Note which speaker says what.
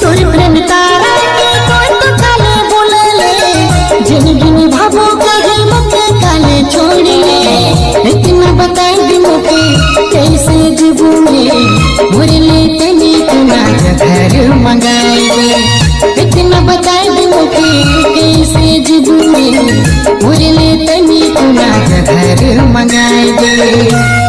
Speaker 1: तोर प्रेम तारा के कोई तो काले बोलले जिंदगी में भावो कहीं मुझे काले छोड़ी इतना बता दी मुझे कैसे जीवू रे मोरे लिए तनी तुना घर मंगाई दे इतना बता दी मुझे कैसे जीवू रे मोरे लिए तनी तुना घर मंगाई दे।